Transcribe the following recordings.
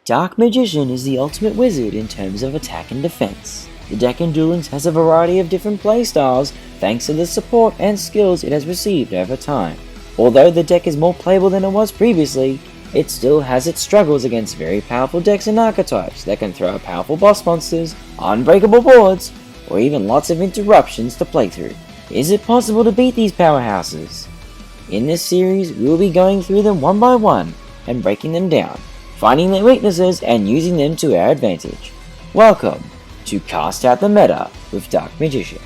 Dark Magician is the ultimate wizard in terms of attack and defense. The deck in Duel Links has a variety of different playstyles thanks to the support and skills it has received over time. Although the deck is more playable than it was previously, it still has its struggles against very powerful decks and archetypes that can throw out powerful boss monsters, unbreakable boards, or even lots of interruptions to play through. Is it possible to beat these powerhouses? In this series, we will be going through them one by one and breaking them down, finding their weaknesses and using them to our advantage. Welcome to Cast Out the Meta with Dark Magician.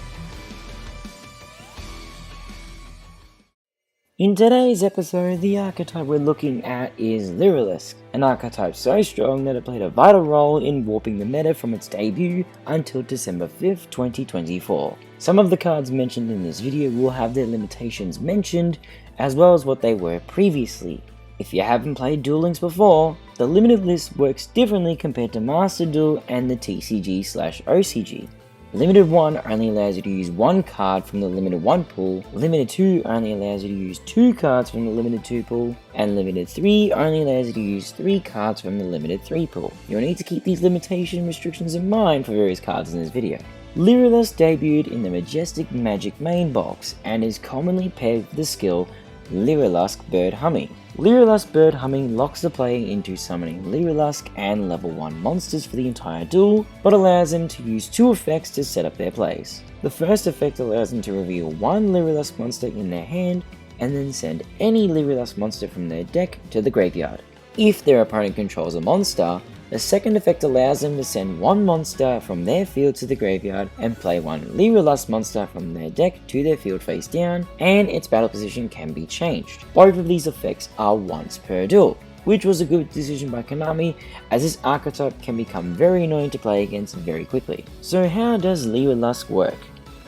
In today's episode, the archetype we're looking at is Lyrilusc, an archetype so strong that it played a vital role in warping the meta from its debut until December 5th, 2024. Some of the cards mentioned in this video will have their limitations mentioned, as well as what they were previously. If you haven't played Duel Links before, the limited list works differently compared to Master Duel and the TCG/OCG. Limited 1 only allows you to use one card from the Limited 1 pool, Limited 2 only allows you to use 2 cards from the Limited 2 pool, and Limited 3 only allows you to use 3 cards from the Limited 3 pool. You'll need to keep these limitation restrictions in mind for various cards in this video. Lyrilusc debuted in the Majestic Magic main box and is commonly paired with the skill Lyrilusc Bird Humming. Lyrilusc Bird Humming locks the player into summoning Lyrilusc and level 1 monsters for the entire duel, but allows them to use 2 effects to set up their plays. The first effect allows them to reveal 1 Lyrilusc monster in their hand, and then send any Lyrilusc monster from their deck to the graveyard. If their opponent controls a monster, the second effect allows them to send 1 monster from their field to the graveyard and play 1 Lyrilusc monster from their deck to their field face down, and its battle position can be changed. Both of these effects are once per duel, which was a good decision by Konami, as this archetype can become very annoying to play against very quickly. So how does Lyrilusc work?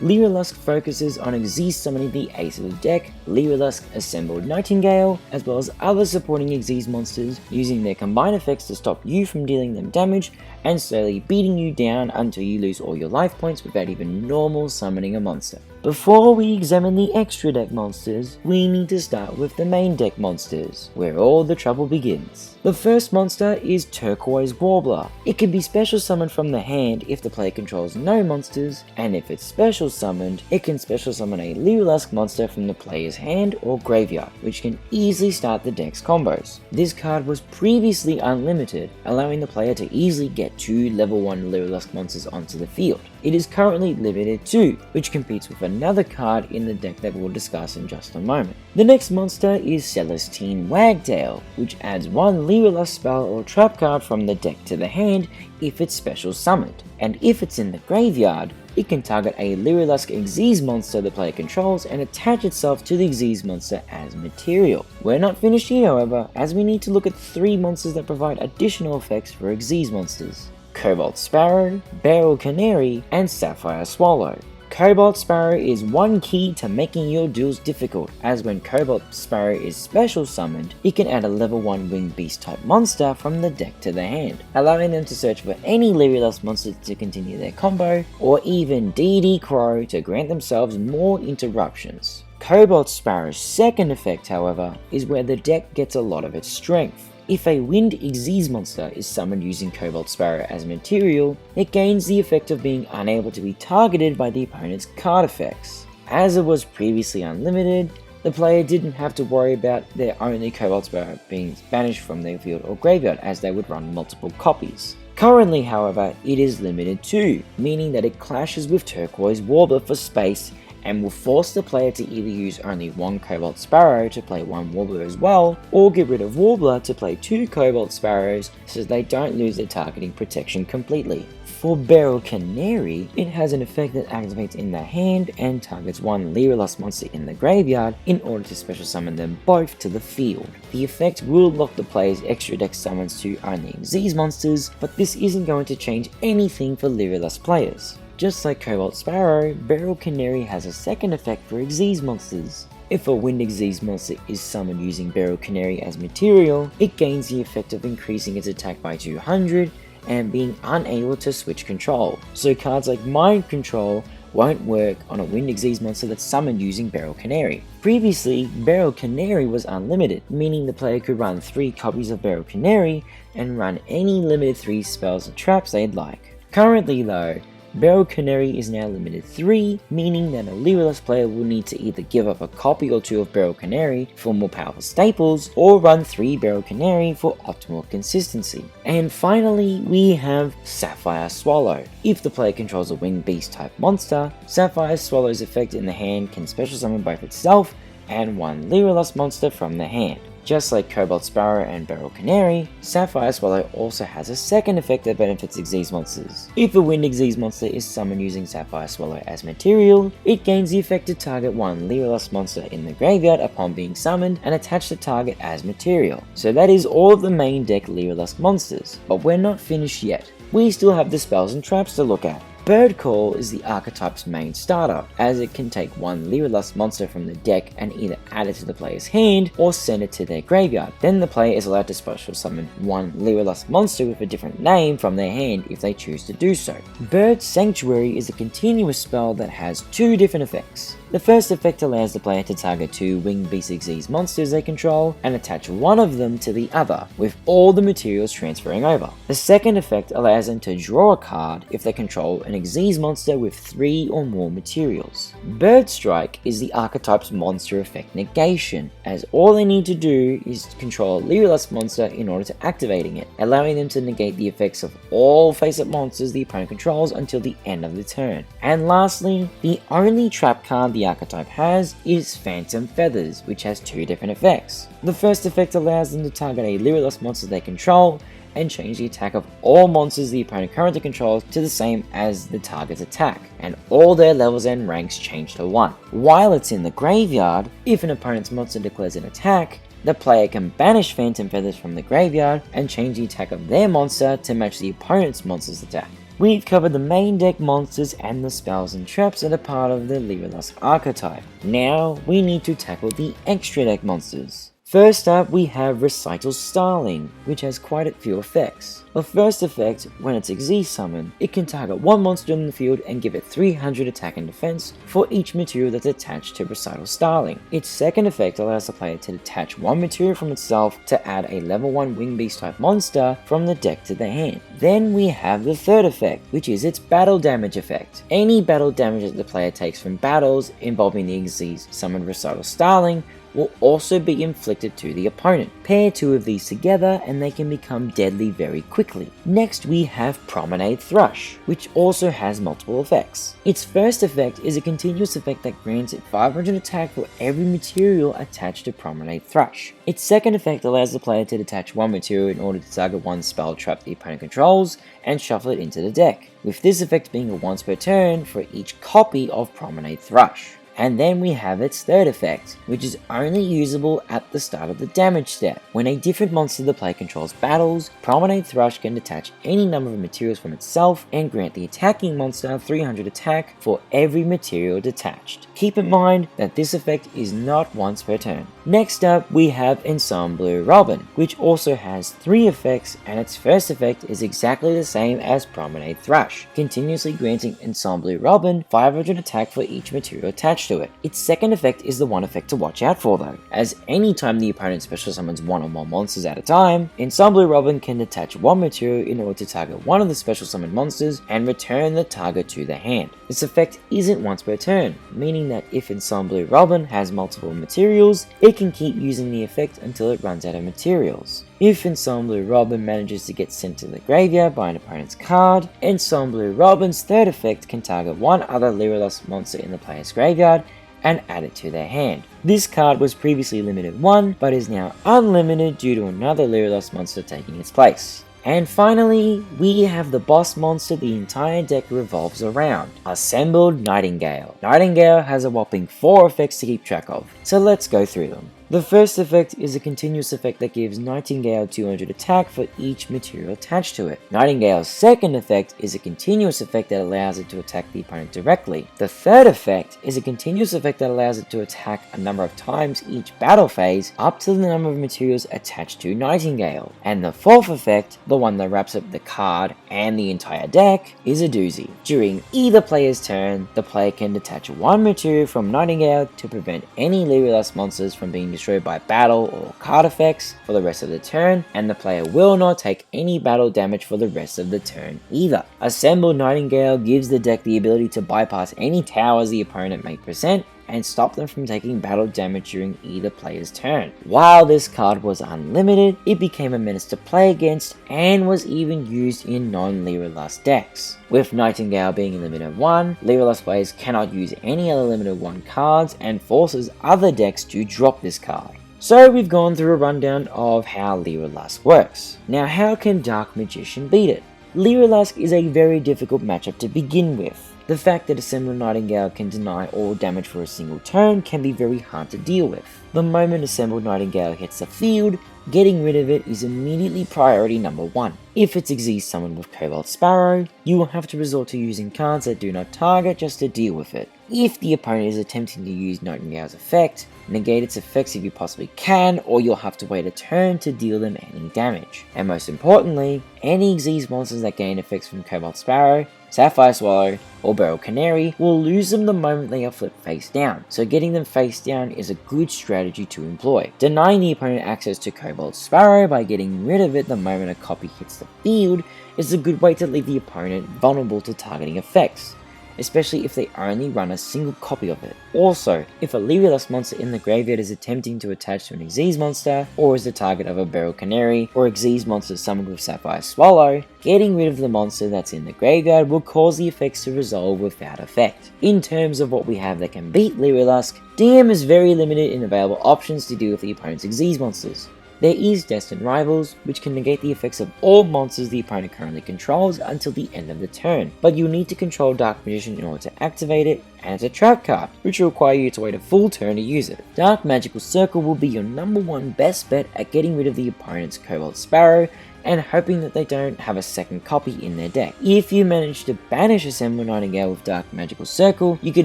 Lyrilusc focuses on Xyz summoning the ace of the deck, Lyrilusc assembled Nightingale, as well as other supporting Xyz monsters, using their combined effects to stop you from dealing them damage and slowly beating you down until you lose all your life points without even normal summoning a monster. Before we examine the extra deck monsters, we need to start with the main deck monsters, where all the trouble begins. The first monster is Turquoise Warbler. It can be special summoned from the hand if the player controls no monsters, and if it's special summoned, it can special summon a Lyrilusc monster from the player's hand or graveyard, which can easily start the deck's combos. This card was previously unlimited, allowing the player to easily get 2 level 1 Lyrilusc monsters onto the field. It is currently limited 2, which competes with another card in the deck that we'll discuss in just a moment. The next monster is Celestine Wagtail, which adds 1 Lyrilusc spell or trap card from the deck to the hand if it's special summoned, and if it's in the graveyard, it can target a Lyrilusc Xyz monster the player controls and attach itself to the Xyz monster as material. We're not finished here, however, as we need to look at 3 monsters that provide additional effects for Xyz monsters: Cobalt Sparrow, Beryl Canary, and Sapphire Swallow. Cobalt Sparrow is one key to making your duels difficult, as when Cobalt Sparrow is special summoned, it can add a level 1 winged beast type monster from the deck to the hand, allowing them to search for any Lyrilusc monster to continue their combo, or even DD Crow to grant themselves more interruptions. Cobalt Sparrow's second effect, however, is where the deck gets a lot of its strength. If a Wind Xyz monster is summoned using Cobalt Sparrow as material, it gains the effect of being unable to be targeted by the opponent's card effects. As it was previously unlimited, the player didn't have to worry about their only Cobalt Sparrow being banished from their field or graveyard, as they would run multiple copies. Currently, however, it is limited 2, meaning that it clashes with Turquoise Warbler for space and will force the player to either use only 1 Cobalt Sparrow to play 1 Warbler as well, or get rid of Warbler to play 2 Cobalt Sparrows so they don't lose their targeting protection completely. For Beryl Canary, it has an effect that activates in the hand and targets 1 Lyrilusc monster in the graveyard in order to special summon them both to the field. The effect will lock the player's extra deck summons to only Xyz monsters, but this isn't going to change anything for Lyrilusc players. Just like Cobalt Sparrow, Beryl Canary has a second effect for Xyz monsters. If a Wind Xyz monster is summoned using Beryl Canary as material, it gains the effect of increasing its attack by 200 and being unable to switch control. So cards like Mind Control won't work on a Wind Xyz monster that's summoned using Beryl Canary. Previously, Beryl Canary was unlimited, meaning the player could run 3 copies of Beryl Canary and run any limited 3 spells and traps they'd like. Currently though, Beryl Canary is now limited 3, meaning that a Lyrilusc player will need to either give up a copy or 2 of Beryl Canary for more powerful staples, or run 3 Beryl Canary for optimal consistency. And finally, we have Sapphire Swallow. If the player controls a Winged Beast type monster, Sapphire Swallow's effect in the hand can special summon both itself and one Lyrilusc monster from the hand. Just like Cobalt Sparrow and Beryl Canary, Sapphire Swallow also has a second effect that benefits Xyz monsters. If a Wind Xyz monster is summoned using Sapphire Swallow as material, it gains the effect to target one Lyrilusc monster in the graveyard upon being summoned and attach the target as material. So that is all of the main deck Lyrilusc monsters, but we're not finished yet. We still have the spells and traps to look at. Bird Call is the archetype's main starter, as it can take one Lyrilusc monster from the deck and either add it to the player's hand or send it to their graveyard. Then the player is allowed to special summon one Lyrilusc monster with a different name from their hand if they choose to do so. Bird Sanctuary is a continuous spell that has 2 different effects. The first effect allows the player to target 2 Winged Beast Xyz monsters they control and attach one of them to the other, with all the materials transferring over. The second effect allows them to draw a card if they control an Xyz monster with 3 or more materials. Bird Strike is the archetype's monster effect negation, as all they need to do is control a Lyrilusc monster in order to activating it, allowing them to negate the effects of all face-up monsters the opponent controls until the end of the turn. And lastly, the only trap card the archetype has is Phantom Feathers, which has 2 different effects. The first effect allows them to target a Lyrilusc monster they control and change the attack of all monsters the opponent currently controls to the same as the target's attack, and all their levels and ranks change to 1. While it's in the graveyard, if an opponent's monster declares an attack, the player can banish Phantom Feathers from the graveyard and change the attack of their monster to match the opponent's monster's attack. We've covered the main deck monsters and the spells and traps that are part of the Lyrilusc archetype. Now we need to tackle the extra deck monsters. First up, we have Recital Starling, which has quite a few effects. The first effect, when it's Xyz summoned, it can target one monster in the field and give it 300 attack and defense for each material that's attached to Recital Starling. Its second effect allows the player to detach one material from itself to add a level 1 Winged Beast type monster from the deck to the hand. Then we have the third effect, which is its battle damage effect. Any battle damage that the player takes from battles involving the Xyz summoned Recital Starling will also be inflicted to the opponent. Pair 2 of these together and they can become deadly very quickly. Next we have Promenade Thrush, which also has multiple effects. Its first effect is a continuous effect that grants it 500 attack for every material attached to Promenade Thrush. Its second effect allows the player to detach one material in order to target one spell trap the opponent controls and shuffle it into the deck, with this effect being a once per turn for each copy of Promenade Thrush. And then we have its third effect, which is only usable at the start of the damage step. When a different monster the player controls battles, Promenade Thrush can detach any number of materials from itself and grant the attacking monster 300 attack for every material detached. Keep in mind that this effect is not once per turn. Next up, we have Ensemble Robin, which also has 3 effects, and its first effect is exactly the same as Promenade Thrush, continuously granting Ensemble Robin 500 attack for each material attached to it. Its second effect is the one effect to watch out for though, as anytime the opponent special summons one or more monsters at a time, Ensemble Robin can detach one material in order to target one of the special summoned monsters and return the target to the hand. This effect isn't once per turn, meaning that if Ensemble Robin has multiple materials, it can keep using the effect until it runs out of materials. If Ensemble Robin manages to get sent to the graveyard by an opponent's card, Ensemble Robin's third effect can target one other Lyrilusc monster in the player's graveyard and add it to their hand. This card was previously limited 1, but is now unlimited due to another Lyrilusc monster taking its place. And finally, we have the boss monster the entire deck revolves around, Assembled Nightingale. Nightingale has a whopping 4 effects to keep track of, so let's go through them. The first effect is a continuous effect that gives Nightingale 200 attack for each material attached to it. Nightingale's second effect is a continuous effect that allows it to attack the opponent directly. The third effect is a continuous effect that allows it to attack a number of times each battle phase up to the number of materials attached to Nightingale. And the fourth effect, the one that wraps up the card and the entire deck, is a doozy. During either player's turn, the player can detach one material from Nightingale to prevent any Lyrilusc monsters from being destroyed by battle or card effects for the rest of the turn, and the player will not take any battle damage for the rest of the turn either. Assembled Nightingale gives the deck the ability to bypass any towers the opponent may present and stop them from taking battle damage during either player's turn. While this card was unlimited, it became a menace to play against and was even used in non-Lyrilusc decks. With Nightingale being a limited 1, Lyrilusc players cannot use any other limited 1 cards and forces other decks to drop this card. So we've gone through a rundown of how Lyrilusc works. Now how can Dark Magician beat it? Lyrilusc is a very difficult matchup to begin with. The fact that Assembled Nightingale can deny all damage for a single turn can be very hard to deal with. The moment Assembled Nightingale hits the field, getting rid of it is immediately priority number 1. If it's Xyz summoned with Cobalt Sparrow, you will have to resort to using cards that do not target just to deal with it. If the opponent is attempting to use Nightingale's effect, negate its effects if you possibly can, or you'll have to wait a turn to deal them any damage. And most importantly, any Xyz monsters that gain effects from Cobalt Sparrow, Sapphire Swallow, or Beryl Canary will lose them the moment they are flipped face down, so getting them face down is a good strategy to employ. Denying the opponent access to Cobalt Sparrow by getting rid of it the moment a copy hits the field is a good way to leave the opponent vulnerable to targeting effects, especially if they only run a single copy of it. Also, if a Lyrilusc monster in the graveyard is attempting to attach to an Xyz monster, or is the target of a Beryl Canary, or Xyz monster summoned with Sapphire Swallow, getting rid of the monster that's in the graveyard will cause the effects to resolve without effect. In terms of what we have that can beat Lyrilusc, DM is very limited in available options to deal with the opponent's Xyz monsters. There is Destined Rivals, which can negate the effects of all monsters the opponent currently controls until the end of the turn, but you'll need to control Dark Magician in order to activate it, and it's a trap card, which will require you to wait a full turn to use it. Dark Magical Circle will be your number 1 best bet at getting rid of the opponent's Cobalt Sparrow, and hoping that they don't have a second copy in their deck. If you manage to banish Assembled Nightingale with Dark Magical Circle, you can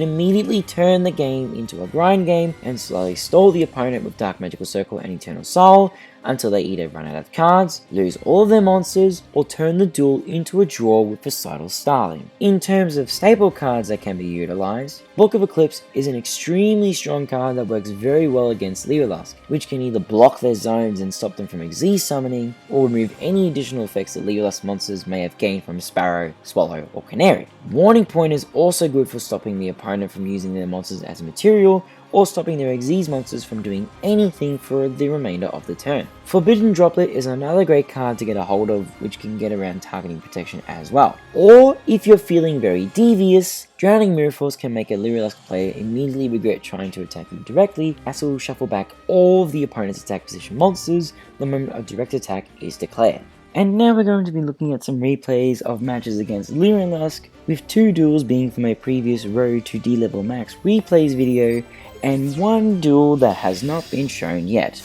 immediately turn the game into a grind game and slowly stall the opponent with Dark Magical Circle and Eternal Soul until they either run out of cards, lose all of their monsters, or turn the duel into a draw with Versatile Starling. In terms of staple cards that can be utilized, Book of Eclipse is an extremely strong card that works very well against Lyrilusc, which can either block their zones and stop them from Xyz summoning, or remove any additional effects that Lyrilusc monsters may have gained from Sparrow, Swallow, or Canary. Warning Point is also good for stopping the opponent from using their monsters as material, or stopping their Xyz monsters from doing anything for the remainder of the turn. Forbidden Droplet is another great card to get a hold of, which can get around targeting protection as well. Or, if you're feeling very devious, Drowning Mirror Force can make a Lyrilusc player immediately regret trying to attack you directly, as it will shuffle back all of the opponent's attack position monsters the moment a direct attack is declared. And now we're going to be looking at some replays of matches against Lyrilusc, with 2 duels being from a previous Road to D-Level Max replays video, and 1 duel that has not been shown yet.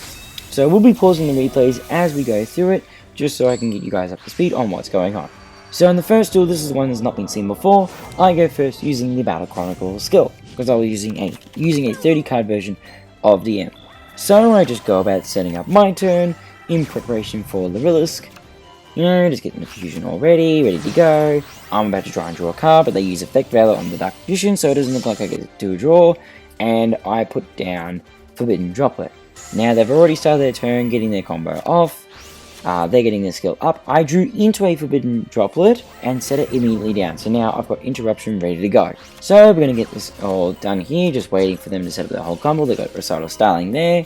So we'll be pausing the replays as we go through it, just so I can get you guys up to speed on what's going on. So in the first duel, this is one that's not been seen before. I go first using the Battle Chronicle skill, because I was using a 30 card version of DM. So I just go about setting up my turn in preparation for Lyrilusc. You know, just getting the fusion all ready to go. I'm about to try and draw a card, but they use Effect Valor on the Dark Magician, so it doesn't look like I get to do a draw. And I put down Forbidden Droplet. Now they've already started their turn getting their combo off. They're getting their skill up. I drew into a Forbidden Droplet and set it immediately down. So now I've got Interruption ready to go. So we're going to get this all done here, just waiting for them to set up their whole combo. They've got Recital Starling there,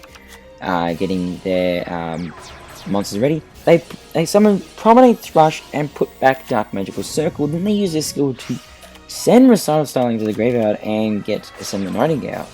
getting their monsters ready. They summon Promenade Thrush and put back Dark Magical Circle. Then they use their skill to send Recital Starling to the graveyard and get Assembled Nightingale.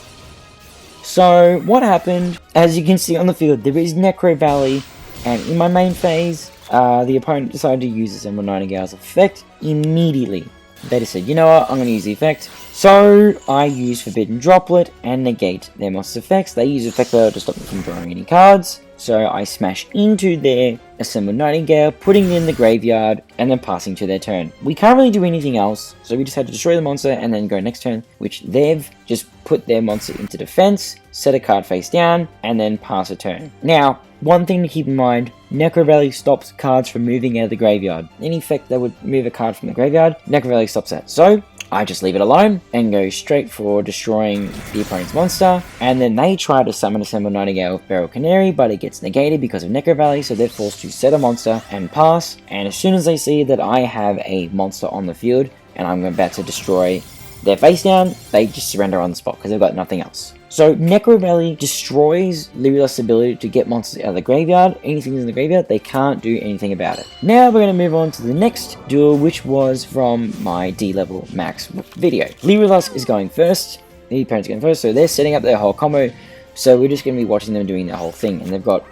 So what happened, as you can see on the field, there is Necro Valley, and in my main phase, the opponent decided to use Assembled Nightingale's effect immediately. They just said, you know what, I'm going to use the effect. So I use Forbidden Droplet and negate their monster's effects. They use Effect Layer to stop them from drawing any cards. So I smash into their Assembled Nightingale, putting it in the graveyard, and then passing to their turn. We can't really do anything else, so we just had to destroy the monster and then go next turn, which they've just put their monster into defense, set a card face down, and then pass a turn. Now, one thing to keep in mind, Necro Valley stops cards from moving out of the graveyard. Any effect that would move a card from the graveyard, Necro Valley stops that. So, I just leave it alone and go straight for destroying the opponent's monster, and then they try to summon Assembled Nightingale with Feral Canary, but it gets negated because of Necro Valley, so they're forced to set a monster and pass. And as soon as they see that I have a monster on the field and I'm about to destroy their face down, they just surrender on the spot because they've got nothing else. So Necro Valley destroys Lyrilusc's ability to get monsters out of the graveyard. Anything in the graveyard, they can't do anything about it. Now we're going to move on to the next duel, which was from my D-level max video. Lyrilusc is going first, the opponent's going first, so they're setting up their whole combo. So we're just going to be watching them doing their whole thing. And they've got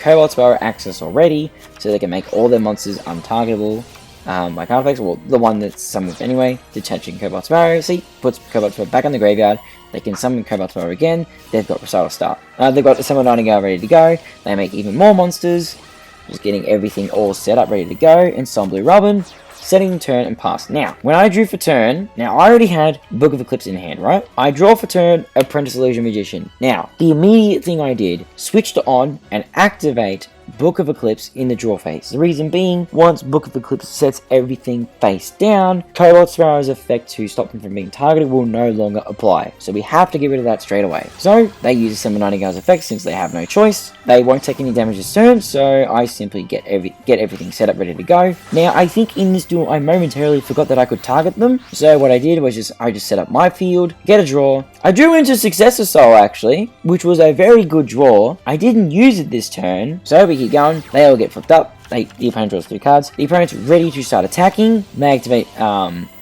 Cobalt Sparrow access already, so they can make all their monsters untargetable by card effects. Well, the one that's summoned anyway, Detaching Cobalt Sparrow. See, puts Cobalt Sparrow back on the graveyard. They can summon Cobalt Sparrow again. They've got Recital Start. They've got Assembled Nightingale ready to go. They make even more monsters. Just getting everything all set up, ready to go. Ensemble Robin, setting turn and pass. Now, when I drew for turn, now I already had Book of Eclipse in hand, right? I draw for turn Apprentice Illusion Magician. Now, the immediate thing I did, switched on and activate Book of Eclipse in the draw phase. The reason being, once Book of Eclipse sets everything face down, Cobalt Sparrow's effect to stop them from being targeted will no longer apply. So we have to get rid of that straight away. So they use Assembled Nightingale's effect since they have no choice. They won't take any damage this turn, so I simply get everything set up ready to go. Now I think in this duel I momentarily forgot that I could target them. So what I did was I just set up my field, get a draw. I drew into Successor Soul actually, which was a very good draw. I didn't use it this turn, so we keep going. They all get flipped up. The opponent draws 3 cards. The opponent's ready to start attacking. They activate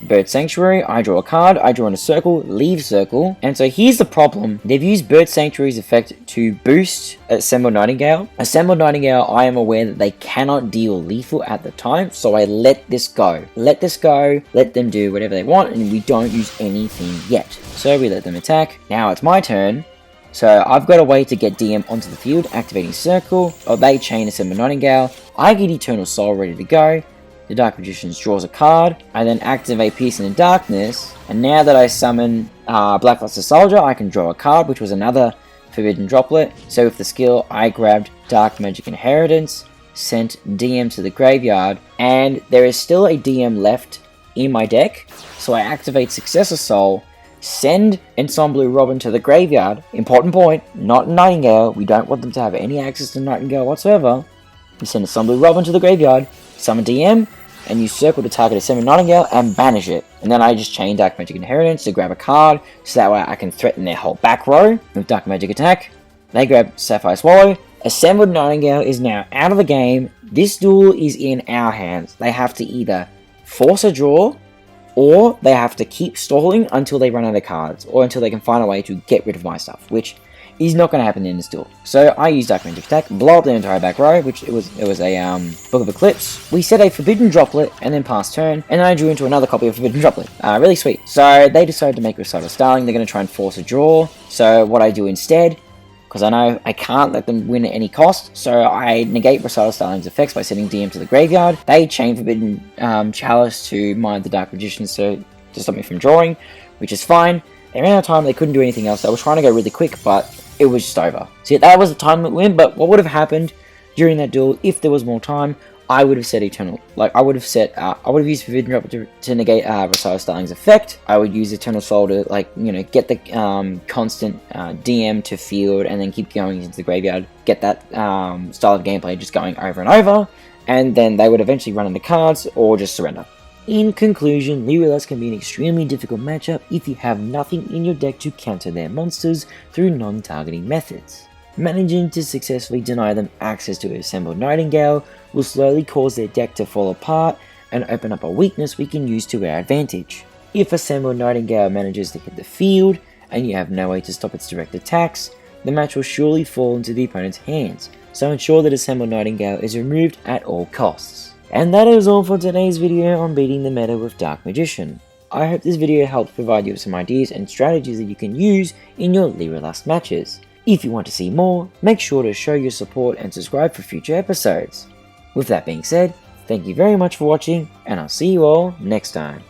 Bird Sanctuary. I draw a card. I draw in a circle. Leave circle. And so here's the problem. They've used Bird Sanctuary's effect to boost Assembled Nightingale. Assembled Nightingale, I am aware that they cannot deal lethal at the time, so I let this go. Let this go. Let them do whatever they want, and we don't use anything yet. So we let them attack. Now it's my turn. So I've got a way to get DM onto the field, activating Circle, or they chain Assembled Nightingale. I get Eternal Soul ready to go. The Dark Magician draws a card. I then activate Pierce in the Darkness. And now that I summon Blackluster Soldier, I can draw a card, which was another Forbidden Droplet. So with the skill, I grabbed Dark Magic Inheritance, sent DM to the graveyard, and there is still a DM left in my deck. So I activate Successor Soul, send Ensemble Robin to the graveyard. Important point, not Nightingale. We don't want them to have any access to Nightingale whatsoever. We send Ensemble Robin to the graveyard, summon DM, and use Circle to target Assembled Nightingale and banish it. And then I just chain Dark Magic Inheritance to grab a card, so that way I can threaten their whole back row with Dark Magic Attack. They grab Sapphire Swallow. Assembled Nightingale is now out of the game. This duel is in our hands. They have to either force a draw, or they have to keep stalling until they run out of cards, or until they can find a way to get rid of my stuff, which is not going to happen in this duel. So I use Dark Magic Attack, blow up the entire back row, which it was a Book of Eclipse. We set a Forbidden Droplet, and then pass turn, and then I drew into another copy of Forbidden Droplet. Really sweet. So they decided to make Recital Starling. They're going to try and force a draw. So what I do instead, because I know I can't let them win at any cost, so I negate Recital Starling's effects by sending DM to the graveyard. They chain Forbidden Chalice to mine the Dark Magician to stop me from drawing, which is fine. They ran out of time, they couldn't do anything else. They were trying to go really quick, but it was just over. So that was the time limit win, but what would have happened during that duel if there was more time? I would have set Eternal, I would have used Forbidden Droplet to negate Recital Starling's effect. I would use Eternal Soul to, get the constant DM to field and then keep going into the graveyard, get that style of gameplay just going over and over, and then they would eventually run into cards or just surrender. In conclusion, Lyrilusc can be an extremely difficult matchup if you have nothing in your deck to counter their monsters through non-targeting methods. Managing to successfully deny them access to Assembled Nightingale will slowly cause their deck to fall apart and open up a weakness we can use to our advantage. If Assembled Nightingale manages to hit the field, and you have no way to stop its direct attacks, the match will surely fall into the opponent's hands, so ensure that Assembled Nightingale is removed at all costs. And that is all for today's video on beating the meta with Dark Magician. I hope this video helped provide you with some ideas and strategies that you can use in your Lyrilusc matches. If you want to see more, make sure to show your support and subscribe for future episodes. With that being said, thank you very much for watching, and I'll see you all next time.